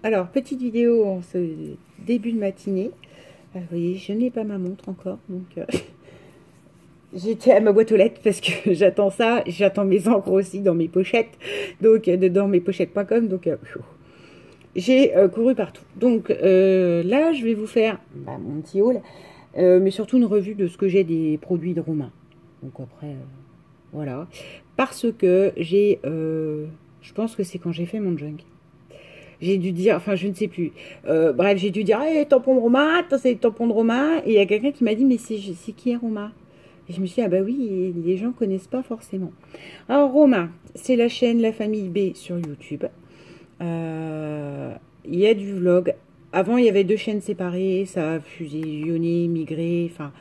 Alors, petite vidéo en ce début de matinée. Vous voyez, je n'ai pas ma montre encore, donc j'étais à ma boîte aux lettres parce que j'attends ça. J'attends mes encres aussi dans mes pochettes, donc dans mes pochettes.com. Donc, j'ai couru partout. Donc là, je vais vous faire mon petit haul, mais surtout une revue de ce que j'ai des produits de Romain. Donc après, voilà. Parce que j'ai, je pense que c'est quand j'ai fait mon junk. J'ai dû dire, enfin je ne sais plus. Bref, j'ai dû dire, hey, tampon de Romain, attends, c'est les tampons de Romain. Et il y a quelqu'un qui m'a dit, mais c'est qui est Romain? Et je me suis dit, ah bah oui, les gens connaissent pas forcément. Alors Romain, c'est la chaîne La Famille B sur YouTube. Il y a du vlog. Avant, il y avait deux chaînes séparées, ça a fusionné, migré, enfin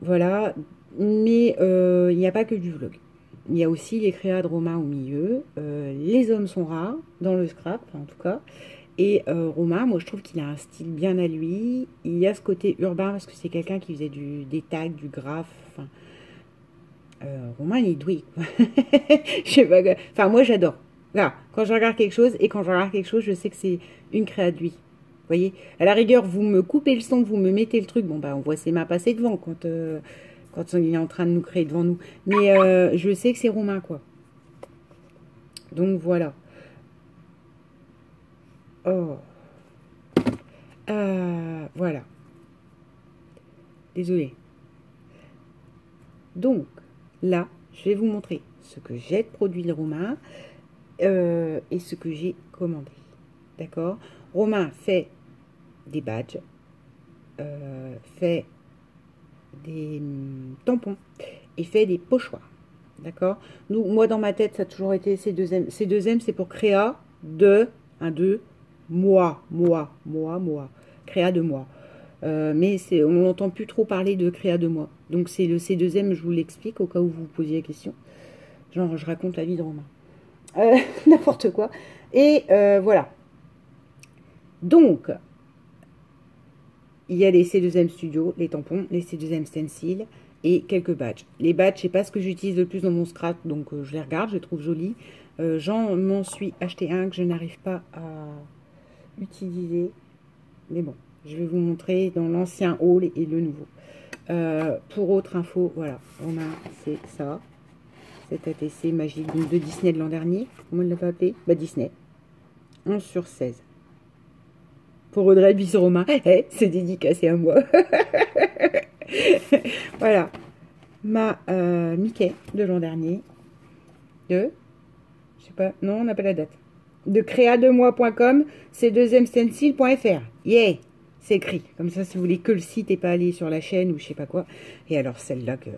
voilà. Mais il n'y a pas que du vlog. Il y a aussi les créas de Romain au milieu. Les hommes sont rares, dans le scrap en tout cas. Et Romain, moi je trouve qu'il a un style bien à lui. Il y a ce côté urbain parce que c'est quelqu'un qui faisait des tags, du graphe. Enfin, Romain il est doué. Je sais pas. Enfin, moi j'adore. Voilà, quand je regarde quelque chose, et quand je regarde quelque chose, je sais que c'est une créa de lui. Vous voyez, à la rigueur, vous me coupez le son, vous me mettez le truc. Bon, bah, on voit ses mains passer devant quand il est en train de nous créer devant nous. Mais je sais que c'est Romain, quoi. Donc, voilà. Oh. Voilà. Désolée. Donc, là, je vais vous montrer ce que j'ai de produit de Romain et ce que j'ai commandé. D'accord? Romain fait des badges, fait des tampons et fait des pochoirs. D'accord? Moi, dans ma tête, ça a toujours été C2M. C2M, c'est pour créa de, moi. Créa de moi. Mais on n'entend plus trop parler de créa de moi. Donc, c'est le C2M, je vous l'explique au cas où vous vous posiez la question. Genre, je raconte la vie de Romain. N'importe quoi. Et voilà. Donc, il y a les C2M Studio, les tampons, les C2M Stencil et quelques badges. Les badges, c'est pas ce que j'utilise le plus dans mon scrap, donc je les regarde, je les trouve jolis. J'en m'en suis acheté un que je n'arrive pas à utiliser. Mais bon, je vais vous montrer dans l'ancien haul et le nouveau. Pour autre info, voilà, on a, c'est ça. Cet ATC magique de Disney de l'an dernier. Comment on l'a pas appelé? Bah Disney. 11/16. Pour Audrey Romain. Hey, c'est dédicacé à moi. Voilà. Ma Mickey de l'an dernier. Je sais pas. Non, on n'a pas la date. De créademois.com, c'est stencil.fr. Yeah! C'est écrit. Comme ça, si vous voulez que le site et pas aller sur la chaîne ou je sais pas quoi. Et alors, celle-là que...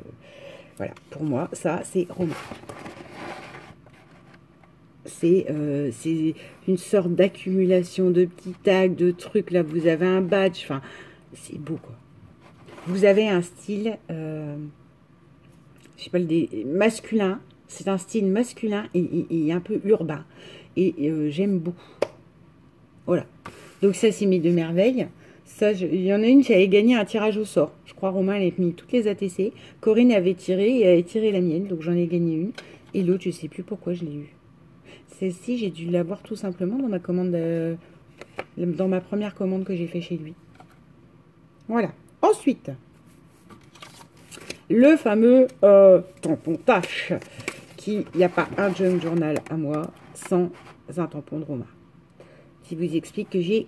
Voilà. Pour moi, ça, c'est Romain. C'est une sorte d'accumulation de petits tags, de trucs. Là, vous avez un badge. Enfin, c'est beau, quoi. Vous avez un style, je sais pas, masculin. C'est un style masculin et un peu urbain. Et j'aime beaucoup. Voilà. Donc ça, c'est mes deux merveilles. Ça, il y en a une, j'avais gagné un tirage au sort. Je crois Romain, elle avait mis toutes les ATC. Corinne avait tiré et elle avait tiré la mienne. Donc j'en ai gagné une. Et l'autre, je sais plus pourquoi je l'ai eu. Celle-ci, j'ai dû l'avoir tout simplement dans ma commande, dans ma première commande que j'ai fait chez lui. Voilà. Ensuite, le fameux tampon tâche, il n'y a pas un junk journal à moi sans un tampon de Romain. Qui vous explique que j'ai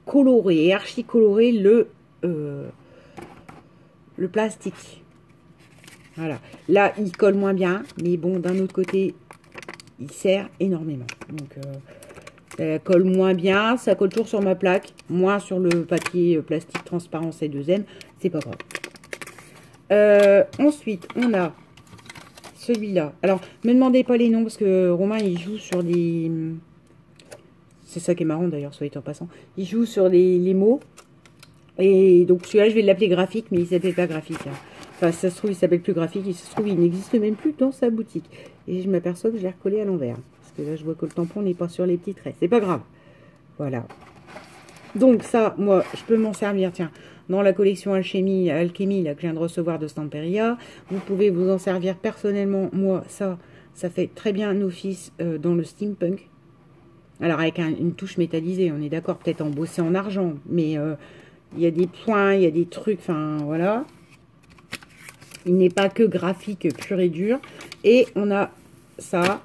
coloré, archi-coloré le plastique. Voilà. Là, il colle moins bien, mais bon, d'un autre côté, il sert énormément. Donc, ça colle moins bien, ça colle toujours sur ma plaque, moins sur le papier plastique transparent C2M, c'est pas grave. Ensuite, on a celui-là. Alors, ne me demandez pas les noms, parce que Romain, il joue sur des... C'est ça qui est marrant, d'ailleurs, soit en passant. Il joue sur les mots. Et donc, celui-là, je vais l'appeler graphique, mais il s'appelle pas graphique. Hein. Enfin, ça se trouve, il s'appelle plus graphique. Il se trouve, il n'existe même plus dans sa boutique. Et je m'aperçois que je l'ai recollé à l'envers. Parce que là, je vois que le tampon n'est pas sur les petits traits. C'est pas grave. Voilà. Donc, ça, moi, je peux m'en servir, tiens, dans la collection Alchimie là, que je viens de recevoir de Stamperia. Vous pouvez vous en servir personnellement. Moi, ça fait très bien un office dans le steampunk. Alors, avec une touche métallisée, on est d'accord, peut-être embossé en argent. Mais il y a des points, il y a des trucs, enfin, voilà. Il n'est pas que graphique pur et dur. Et on a ça.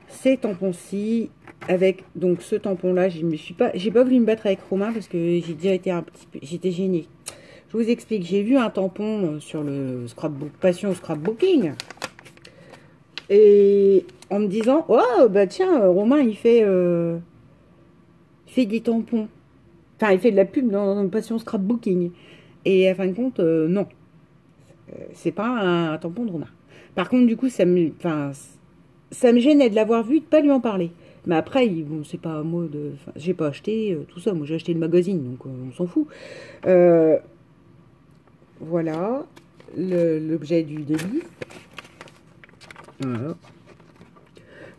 Ces tampons-ci. Avec donc ce tampon-là, j'ai pas voulu me battre avec Romain parce que j'ai déjà été un petit peu, j'étais gênée. Je vous explique, j'ai vu un tampon sur le scrapbook, Passion Scrapbooking. Et en me disant, oh, bah tiens, Romain, il fait des tampons. Enfin, il fait de la pub dans Passion Scrapbooking. Et à fin de compte, non. C'est pas un tampon de Romain. Par contre, du coup, ça me gênait de l'avoir vu et de pas lui en parler. Mais après, bon, c'est pas à moi de... Enfin, j'ai pas acheté tout ça. Moi, j'ai acheté le magazine, donc on s'en fout. Voilà. L'objet du devis. Voilà.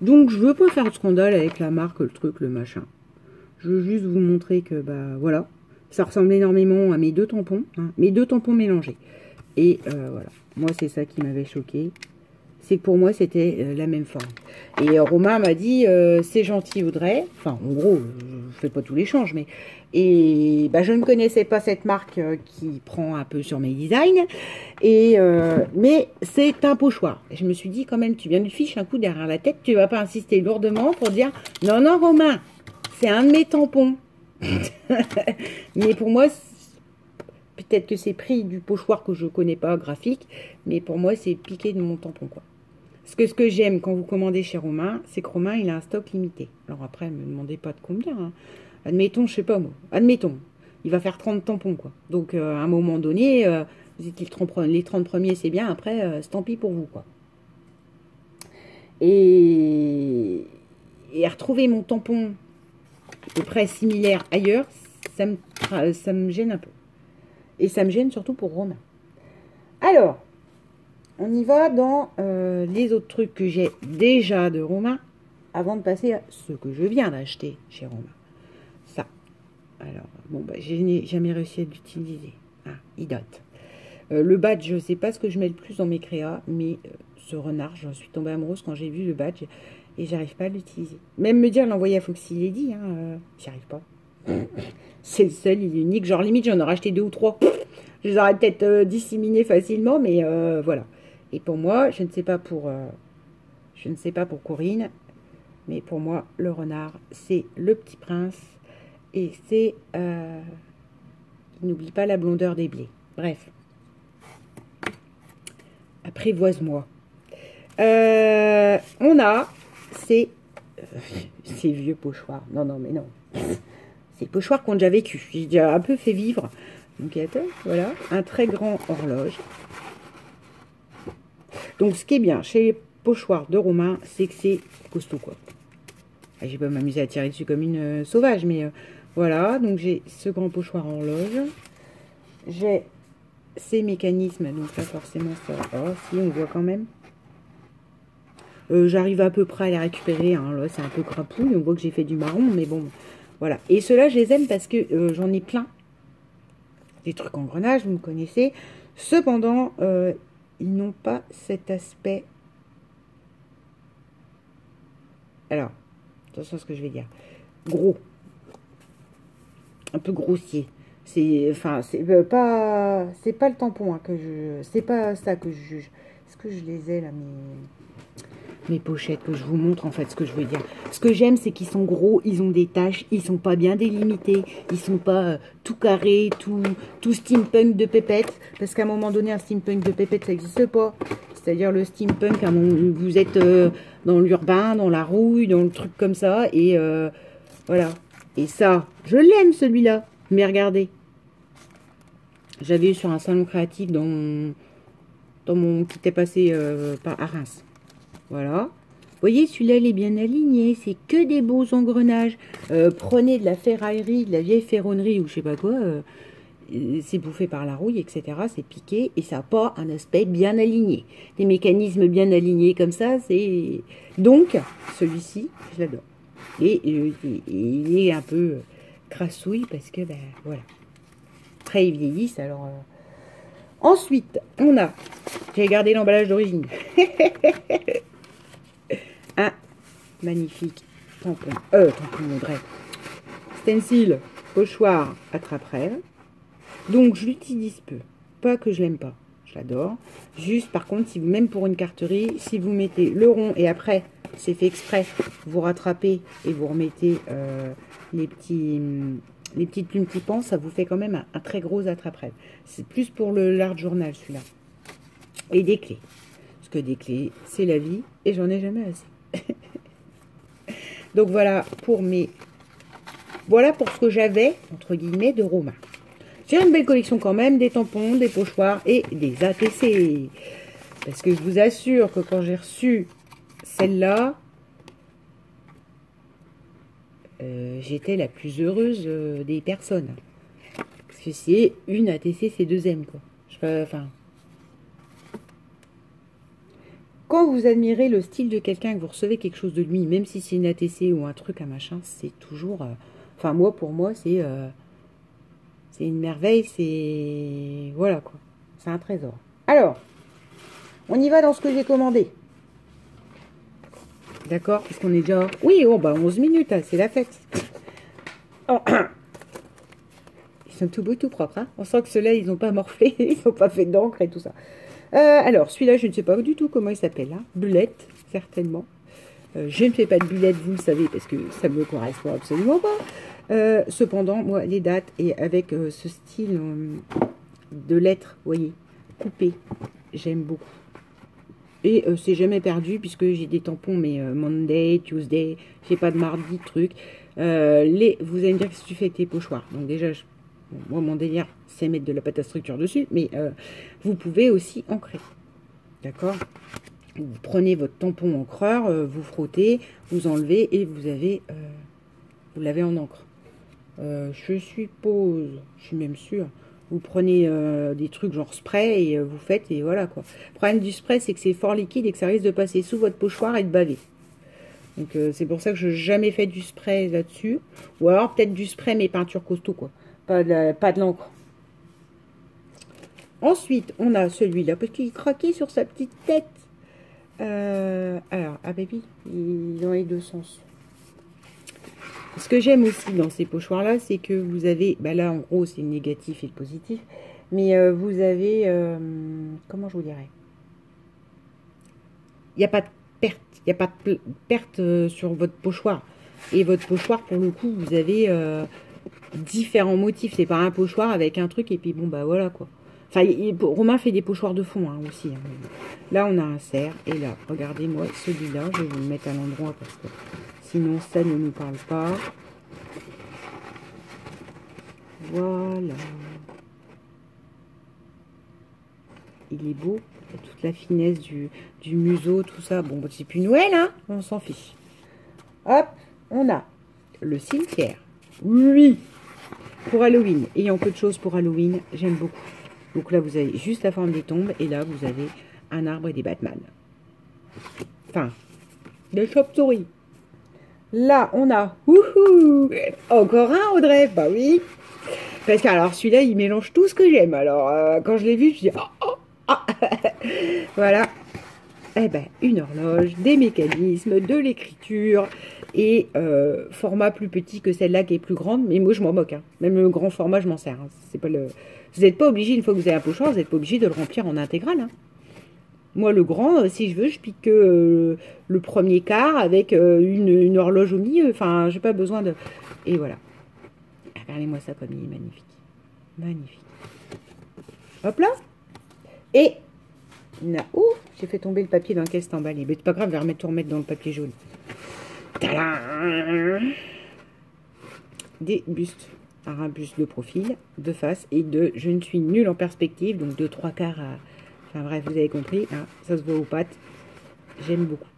Donc, je veux pas faire de scandale avec la marque, le truc, le machin. Je veux juste vous montrer que, bah, voilà. Ça ressemble énormément à mes deux tampons. Hein, mes deux tampons mélangés. Et voilà. Moi, c'est ça qui m'avait choqué. C'est que pour moi, c'était la même forme. Et Romain m'a dit, c'est gentil Audrey. Enfin, en gros, je fais pas tous les changes, mais... Et bah, je ne connaissais pas cette marque qui prend un peu sur mes designs. Et mais c'est un pochoir. Et je me suis dit, quand même, tu viens de ficher un coup derrière la tête. Tu vas pas insister lourdement pour dire, non, non, Romain, c'est un de mes tampons. Mais pour moi... Peut-être que c'est pris du pochoir que je connais pas, graphique. Mais pour moi, c'est piqué de mon tampon, quoi. Parce que ce que j'aime quand vous commandez chez Romain, c'est que Romain, il a un stock limité. Alors après, ne me demandez pas de combien. Hein. Admettons, je sais pas moi. Admettons, il va faire 30 tampons, quoi. Donc, à un moment donné, vous dites les 30 premiers, c'est bien. Après, c'est tant pis pour vous, quoi. Et retrouver mon tampon à peu près similaire ailleurs, ça me gêne un peu. Et ça me gêne surtout pour Romain. Alors, on y va dans les autres trucs que j'ai déjà de Romain, avant de passer à ce que je viens d'acheter chez Romain. Ça. Alors, bon, bah, je n'ai jamais réussi à l'utiliser. Ah, il date. Le badge, je ne sais pas ce que je mets le plus dans mes créas, mais ce renard, j'en suis tombée amoureuse quand j'ai vu le badge et j'arrive pas à l'utiliser. Même me dire l'envoyer à Foxy Lady, hein, j'y arrive pas. C'est le seul, il est unique. Genre, limite, j'en aurais acheté 2 ou 3. Je les aurais peut-être disséminés facilement, mais voilà. Et pour moi, je ne sais pas pour Corinne, mais pour moi, le renard, c'est le petit prince. Et c'est... il n'oublie pas la blondeur des blés. Bref. Apprivoise-moi. On a ces vieux pochoirs. Non, non, mais non. C'est pochoirs qu'on a déjà vécu. J'ai déjà un peu fait vivre. Donc, voilà, un très grand horloge. Donc, ce qui est bien chez les pochoirs de Romain, c'est que c'est costaud, quoi. Je vais pas m'amuser à tirer dessus comme une sauvage, mais voilà. Donc, j'ai ce grand pochoir horloge. J'ai ces mécanismes, donc là, forcément, ça... Oh, si, on voit quand même. J'arrive à peu près à les récupérer. Hein. Là, c'est un peu crapouille. On voit que j'ai fait du marron, mais bon, voilà. Et ceux-là, je les aime parce que j'en ai plein. Des trucs en grenage, vous me connaissez. Cependant, ils n'ont pas cet aspect... Alors, attention à ce que je vais dire. Gros. Un peu grossier. C'est pas le tampon hein, que je... C'est pas ça que je juge. Est-ce que je les ai là, mes pochettes, que je vous montre en fait ce que je veux dire. Ce que j'aime, c'est qu'ils sont gros, ils ont des taches, ils sont pas bien délimités, ils sont pas tout carrés, tout steampunk de pépette, parce qu'à un moment donné, un steampunk de pépette, ça n'existe pas. C'est-à-dire le steampunk, à un moment où vous êtes dans l'urbain, dans la rouille, dans le truc comme ça, et voilà. Et ça, je l'aime celui-là, mais regardez. J'avais eu sur un salon créatif dans mon qui était passé à Reims. Voilà. Vous voyez, celui-là, il est bien aligné. C'est que des beaux engrenages. Prenez de la ferraillerie, de la vieille ferronnerie ou je sais pas quoi. C'est bouffé par la rouille, etc. C'est piqué et ça n'a pas un aspect bien aligné. Des mécanismes bien alignés comme ça, c'est... Donc, celui-ci, je l'adore. Et il est un peu crassouille parce que, ben, voilà. Après, ils vieillissent, alors... Ensuite, on a... J'ai gardé l'emballage d'origine. magnifique tampon, Audrey, stencil, pochoir, attrape-rêve. Donc, je l'utilise peu. Pas que je l'aime pas. Je l'adore. Juste, par contre, si vous, même pour une carterie, si vous mettez le rond et après, c'est fait exprès, vous rattrapez et vous remettez les petites plumes qui pensent, ça vous fait quand même un très gros attrape-rêve. C'est plus pour le large journal, celui-là. Et des clés. Parce que des clés, c'est la vie et j'en ai jamais assez. Donc voilà pour voilà pour ce que j'avais, entre guillemets, de Romain. J'ai une belle collection quand même, des tampons, des pochoirs et des ATC. Parce que je vous assure que quand j'ai reçu celle-là, j'étais la plus heureuse des personnes. Parce que c'est une ATC, c'est deuxième, quoi. Enfin, quand vous admirez le style de quelqu'un, que vous recevez quelque chose de lui, même si c'est une ATC ou un truc, un machin, c'est toujours... enfin, moi, pour moi, c'est une merveille, c'est... Voilà, quoi. C'est un trésor. Alors, on y va dans ce que j'ai commandé. D'accord? Parce qu'on est déjà... Oui, oh, bah 11 minutes, hein, c'est la fête. Oh. Ils sont tout beaux, tout propres. Hein, on sent que ceux-là, ils n'ont pas morflé, ils n'ont pas fait d'encre et tout ça. Alors, celui-là, je ne sais pas du tout comment il s'appelle. Hein. Bullette, certainement. Je ne fais pas de bullette, vous le savez, parce que ça ne me correspond absolument pas. Cependant, moi, les dates, et avec ce style de lettres, vous voyez, coupé, j'aime beaucoup. Et c'est jamais perdu, puisque j'ai des tampons, mais Monday, Tuesday, j'ai pas de mardi, truc. Vous allez me dire, qu'est-ce que tu fais avec tes pochoirs? Donc déjà, bon, moi, mon délire, c'est mettre de la pâte à structure dessus, mais vous pouvez aussi ancrer. D'accord? Vous prenez votre tampon encreur, vous frottez, vous enlevez et vous l'avez en encre. Je suppose, je suis même sûre, vous prenez des trucs genre spray et vous faites et voilà quoi. Le problème du spray, c'est que c'est fort liquide et que ça risque de passer sous votre pochoir et de baver. Donc c'est pour ça que je n'ai jamais fait du spray là-dessus. Ou alors peut-être du spray mais peinture costaud quoi. Pas de l'encre. Ensuite, on a celui-là parce qu'il craquait sur sa petite tête. Alors, ah baby, il dans les deux sens. Ce que j'aime aussi dans ces pochoirs-là, c'est que vous avez, bah là en gros c'est le négatif et le positif, mais vous avez, comment je vous dirais, il n'y a pas de perte, il n'y a pas de perte sur votre pochoir. Et votre pochoir, pour le coup, vous avez différents motifs. C'est pas un pochoir avec un truc et puis bon bah voilà quoi. Enfin, Romain fait des pochoirs de fond hein, aussi. Hein. Là, on a un cerf. Et là, regardez-moi celui-là. Je vais vous le mettre à l'endroit parce que sinon, ça ne nous parle pas. Voilà. Il est beau. Il y a toute la finesse du museau, tout ça. Bon, c'est plus Noël, hein. On s'en fiche. Hop, on a le cimetière. Oui. Pour Halloween. Ayant peu de choses pour Halloween, j'aime beaucoup. Donc là, vous avez juste la forme des tombes. Et là, vous avez un arbre et des Batman. Enfin, des chauves-souris. Là, on a... Wouhou, encore un, Audrey. Bah oui. Parce que, alors, celui-là, il mélange tout ce que j'aime. Alors, quand je l'ai vu, je dis... Oh, oh, ah. Voilà. Eh ben, une horloge, des mécanismes, de l'écriture... Et format plus petit que celle-là qui est plus grande. Mais moi, je m'en moque. Hein. Même le grand format, je m'en sers. Hein. C'est pas le... Vous n'êtes pas obligé, une fois que vous avez un pochoir, vous n'êtes pas obligé de le remplir en intégrale. Hein. Moi, le grand, si je veux, je pique le premier quart avec une horloge au milieu. Enfin, j'ai pas besoin de... Et voilà. Regardez-moi ça comme il est magnifique. Magnifique. Hop là. Et... Ouh, j'ai fait tomber le papier dans lequel c'est emballé. Mais c'est pas grave, je vais tout remettre dans le papier jaune. Tadam! Des bustes. Alors, un buste de profil, de face et de je ne suis nulle en perspective, donc de 3/4 à... Enfin bref, vous avez compris, hein, ça se voit aux pattes. J'aime beaucoup.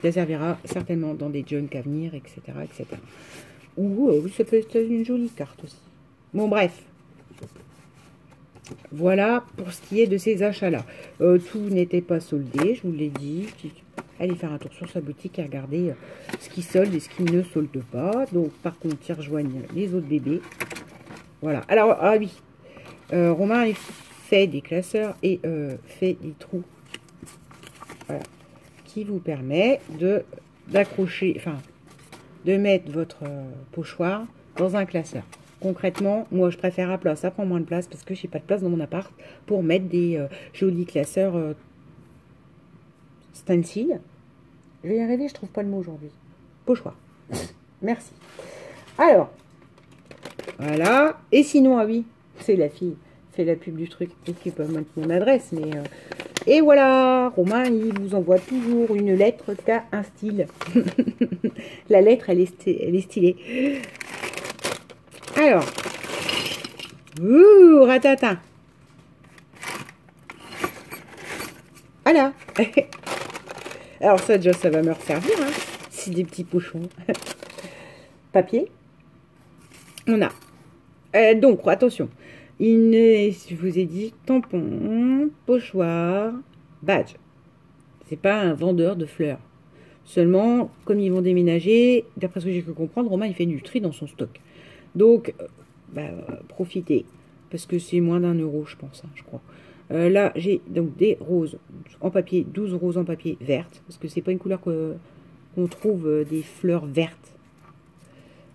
Ça servira certainement dans des junk à venir, etc. etc. Ou ça peut être une jolie carte aussi. Bon bref. Voilà pour ce qui est de ces achats-là. Tout n'était pas soldé, je vous l'ai dit. Allez faire un tour sur sa boutique et regarder ce qui solde et ce qui ne solde pas. Donc, par contre, ils rejoignent les autres bébés. Voilà. Alors, ah oui. Romain fait des classeurs et fait des trous. Voilà. Qui vous permet de d'accrocher, enfin, de mettre votre pochoir dans un classeur. Concrètement, moi je préfère à plat, ça prend moins de place parce que j'ai pas de place dans mon appart pour mettre des jolis classeurs stencil. Je vais y arriver, je trouve pas le mot aujourd'hui. Pochoir. Merci. Alors, voilà. Et sinon, ah oui, c'est la fille, fait la pub du truc, et qui peut mettre mon adresse, mais... Et voilà, Romain, il vous envoie toujours une lettre qu'à un style. La lettre, elle est stylée. Alors, ouh, ratata. Voilà. Alors ça, déjà, ça va me resservir. Hein. C'est des petits pochons. Papier. On a. Donc, attention. Je vous ai dit tampon, pochoir, badge. C'est pas un vendeur de fleurs. Seulement, comme ils vont déménager, d'après ce que j'ai pu comprendre, Romain, il fait du tri dans son stock. Donc, profitez. Parce que c'est moins d'1 €, je pense, hein, je crois. Là, j'ai donc des roses en papier, 12 roses en papier vertes. Parce que c'est pas une couleur qu'on trouve des fleurs vertes.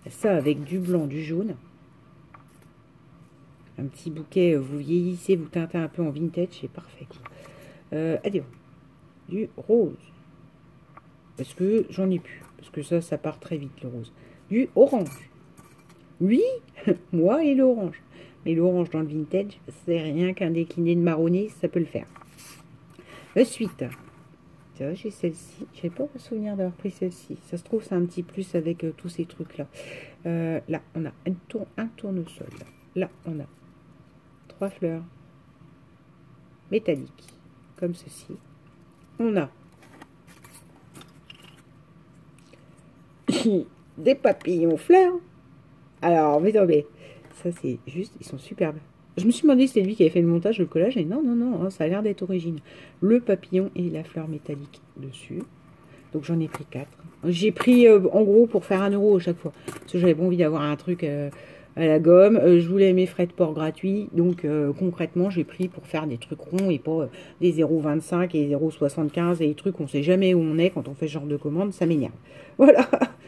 Ça, avec du blanc, du jaune. Un petit bouquet, vous vieillissez, vous teintez un peu en vintage, c'est parfait. Adieu. Du rose. Parce que j'en ai plus. Parce que ça part très vite, le rose. Du orange. Oui, moi et l'orange. Mais l'orange dans le vintage, c'est rien qu'un décliné de marronnier, ça peut le faire. Ensuite, j'ai celle-ci. Je n'ai pas le souvenir d'avoir pris celle-ci. Ça se trouve, c'est un petit plus avec tous ces trucs-là. Là, on a un tournesol. Là, on a 3 fleurs métalliques, comme ceci. On a des papillons fleurs. Alors, mais attendez, ça c'est juste, ils sont superbes. Je me suis demandé si c'était lui qui avait fait le montage, le collage, et non, non, non, hein, ça a l'air d'être original. Le papillon et la fleur métallique dessus. Donc j'en ai pris 4. J'ai pris en gros pour faire 1 € à chaque fois. Parce que j'avais pas envie d'avoir un truc à la gomme. Je voulais mes frais de port gratuits. Donc concrètement, j'ai pris pour faire des trucs ronds et pas des 0,25 et 0,75 et des trucs on sait jamais où on est quand on fait ce genre de commande. Ça m'énerve. Voilà.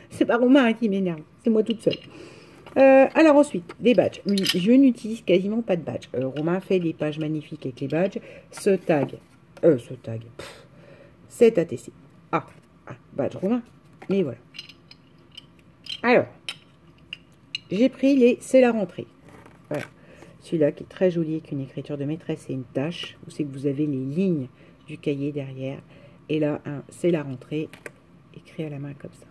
C'est pas Romain qui m'énerve. C'est moi toute seule. Alors ensuite, des badges. Oui, je n'utilise quasiment pas de badges. Romain fait des pages magnifiques avec les badges. Ce tag. C'est ATC. Badge Romain. Mais voilà. Alors, j'ai pris c'est la rentrée. Voilà. Celui-là qui est très joli avec une écriture de maîtresse et une tache. Vous savez que vous avez les lignes du cahier derrière. Et là, c'est la rentrée. Écrit à la main comme ça.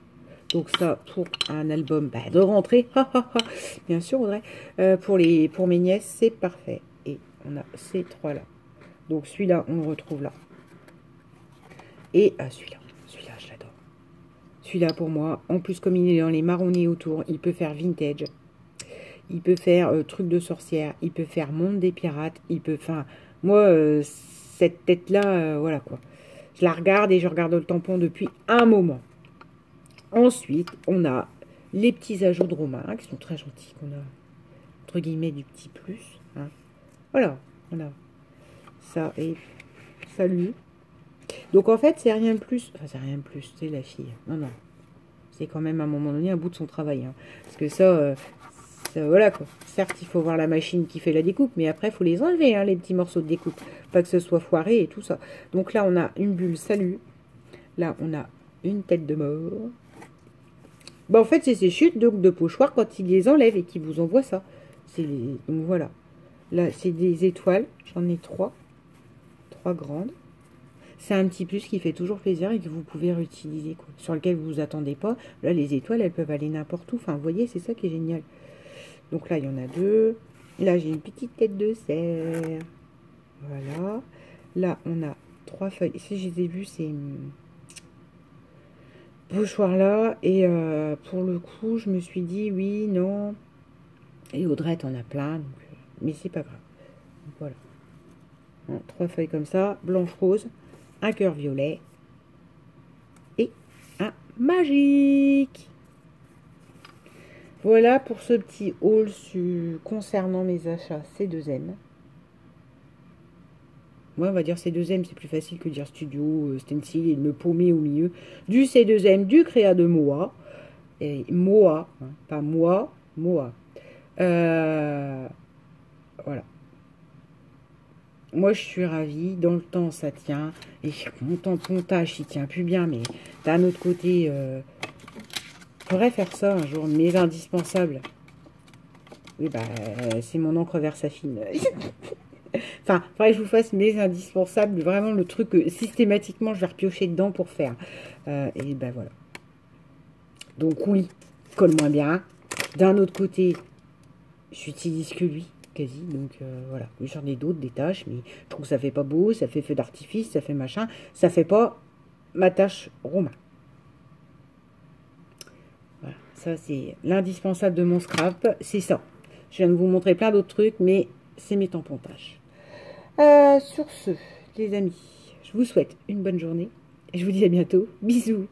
Donc ça, pour un album de rentrée, bien sûr Audrey, pour mes nièces, c'est parfait. Et on a ces 3-là. Donc celui-là, on le retrouve là. Et celui-là, je l'adore. Celui-là, pour moi, en plus, comme il est dans les marronnés autour, il peut faire vintage. Il peut faire truc de sorcière. Il peut faire monde des pirates. Il peut, enfin, moi, cette tête-là, voilà quoi. Je la regarde et je regarde le tampon depuis un moment. Ensuite, on a les petits ajouts de Romain, qui sont très gentils, qu'on a, entre guillemets, du petit plus. Hein. Voilà, on a ça et salut. Donc, en fait, c'est rien de plus. Enfin, c'est rien de plus, c'est la fille. Non, non. C'est quand même, à un moment donné, un bout de son travail. Hein. Parce que ça, voilà, quoi. Certes, il faut voir la machine qui fait la découpe, mais après, il faut les enlever, hein, les petits morceaux de découpe. Pas que ce soit foiré et tout ça. Donc là, on a une bulle salut. Là, on a une tête de mort. En fait, c'est ces chutes donc, de pochoirs quand ils les enlèvent et qu'ils vous envoient ça. Donc voilà. Là, c'est des étoiles. J'en ai 3. 3 grandes. C'est un petit plus qui fait toujours plaisir et que vous pouvez réutiliser. Quoi. Sur lequel vous vous attendez pas. Là, les étoiles, elles peuvent aller n'importe où. Enfin, vous voyez, c'est ça qui est génial. Donc là, il y en a 2. Là, j'ai une petite tête de cerf. Voilà. Là, on a 3 feuilles. Si je les ai vues, c'est... pochoir là et pour le coup je me suis dit oui non et Audrey t'en as plein donc, mais c'est pas grave donc, voilà hein, 3 feuilles comme ça blanche rose un cœur violet et un magique. Voilà pour ce petit haul concernant mes achats C2M. Moi, on va dire C2M, c'est plus facile que dire studio, stencil, et de me paumer au milieu. Du C2M, du créa de Moa. Et Moa, hein, pas moi, Moa. Voilà. Moi, je suis ravie. Dans le temps, ça tient. Et mon pontage, il tient plus bien. Mais d'un autre côté, faudrait faire ça un jour. Mes indispensables. Oui, bah, c'est mon encre Versafine. Enfin, faudrait que je vous fasse mes indispensables. Vraiment, le truc que systématiquement, je vais repiocher dedans pour faire. Et ben voilà. Donc oui, colle moins bien. D'un autre côté, j'utilise que lui. Quasi, donc voilà, j'en ai d'autres, des tâches, mais je trouve que ça fait pas beau, ça fait feu d'artifice, ça fait machin, ça fait pas ma tâche Romain. Voilà, ça c'est l'indispensable de mon scrap, c'est ça. Je viens de vous montrer plein d'autres trucs, mais c'est mes tampons tâches. Sur ce, les amis, je vous souhaite une bonne journée, et je vous dis à bientôt, bisous.